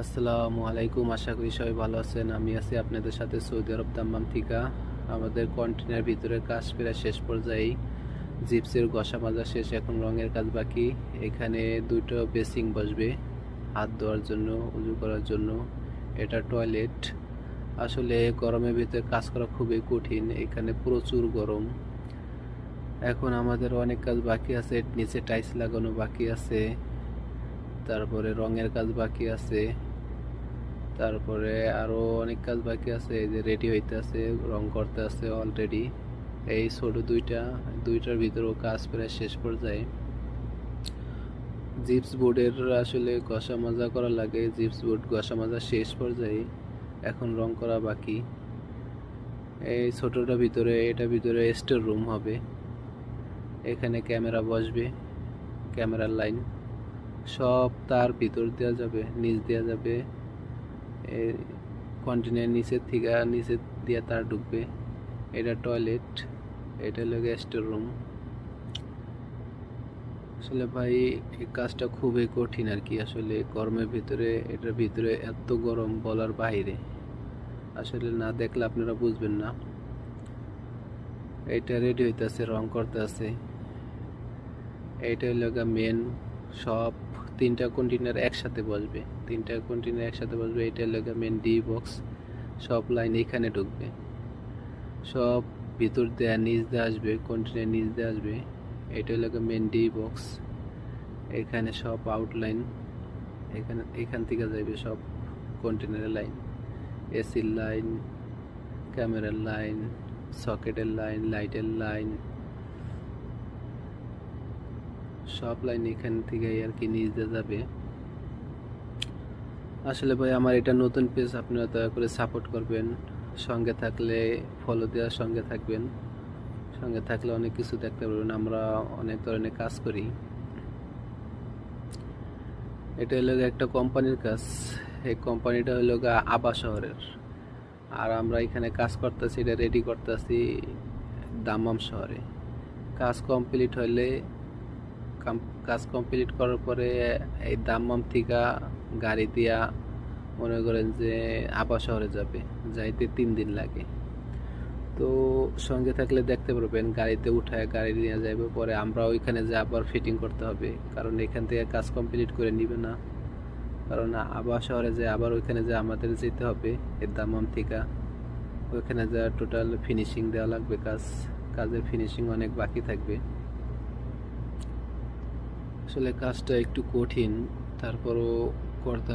আসসালামু আলাইকুম, আশা করি সবাই ভালো আছেন। আমি আছি আপনাদের সাথে সৌদি আরব দাম্মাম থেকে। আমাদের কন্টেনার ভিতরে কাজ প্রায় শেষ পর্যায়ে। জিপসের ঘষা মাজা শেষ, এখন রঙের কাজ বাকি। এখানে দুটো বেসিং বসবে হাত ধোয়ার জন্য, উজু করার জন্য। এটা টয়লেট। আসলে গরমের ভিতরে কাজ করা খুবই কঠিন, এখানে প্রচুর গরম। এখন আমাদের অনেক কাজ বাকি আছে, নিচে টাইলস লাগানো বাকি আছে, তারপরে রঙের কাজ বাকি আছে, তারপরে আরো অনেক কাজ বাকি আছে। এই যে রেডি হইতে আছে, রং করতে আছে অলরেডি। এই ছোট দুইটার ভিতরেও কাজ প্রায় শেষ পর্যায়ে। জিপস বোর্ডের আসলে ঘষা মাজা করা লাগে, জিপস বোর্ড ঘষা মাজা শেষ পর্যায়ে, এখন রং করা বাকি। এই ছোটটা ভিতরে, এটা ভিতরে স্টোর রুম হবে। এখানে ক্যামেরা বসবে, ক্যামেরার লাইন সব তার ভিতর দেওয়া যাবে, নিচ দেওয়া যাবে। কন্টেনার নিচে দিয়ে তার ঢুকবে। এটা টয়লেট, এটা লাগে স্টোর রুম। আসলে ভাই এই কাজটা খুবই কঠিন আর কি। আসলে গরমের ভিতরে, এটার ভিতরে এত গরম বলার বাইরে। আসলে না দেখলে আপনারা বুঝবেন না। এটা রেডি হইতেছে, রং করতে আছে। এইটা হলো মেন। সব তিনটা কন্টেনার একসাথে বসবে, এটা হলো মেন ডি বক্স। সব লাইন এখানে ঢুকবে, সব ভিতর দেয়া নিচ দিয়ে আসবে, কন্টেনার নিচ দিয়ে আসবে। এটা হলো মেন ডি বক্স। এখানে সব আউটলাইন, এখান থেকে যাবে সব কন্টেনারের লাইন, এসির লাইন, ক্যামেরার লাইন, সকেটের লাইন, লাইটের লাইন, সব লাইন এখান থেকে আর কি নিচ দিয়ে যাবে। আসলে ভাই আমার এটা নতুন পেজ, আপনারা দয়া করে সাপোর্ট করবেন। সঙ্গে থাকলে ফলো দেওয়ার সঙ্গে থাকবেন, সঙ্গে থাকলে অনেক কিছু দেখতে পারবেন। আমরা অনেক ধরনের কাজ করি। এটা হলো একটা কোম্পানির কাজ। এই কোম্পানিটা হলো আবা শহরের, আর আমরা এখানে কাজ করতেছি, এটা রেডি করতেছি দাম্মাম শহরে। কাজ কমপ্লিট হলে, কাজ কমপ্লিট করার পরে এই দাম্মাম থেকে গাড়ি দিয়া মনে করেন যে আবা শহরে যাবে, যাইতে 3 দিন লাগে। তো সঙ্গে থাকলে দেখতে পারবেন, গাড়িতে উঠায় গাড়ি নিয়ে যাবে, পরে আমরা ওইখানে যে আবার ফিটিং করতে হবে, কারণ এখান থেকে কাজ কমপ্লিট করে নিবে না। কারণ আবা শহরে যে আবার ওইখানে যে আমাদের যেতে হবে এর দাম্মাম থেকে, ওইখানে যা টোটাল ফিনিশিং দেওয়া লাগবে। কাজের ফিনিশিং অনেক বাকি থাকবে। আসলে কাজটা একটু কঠিন, তারপরও করতে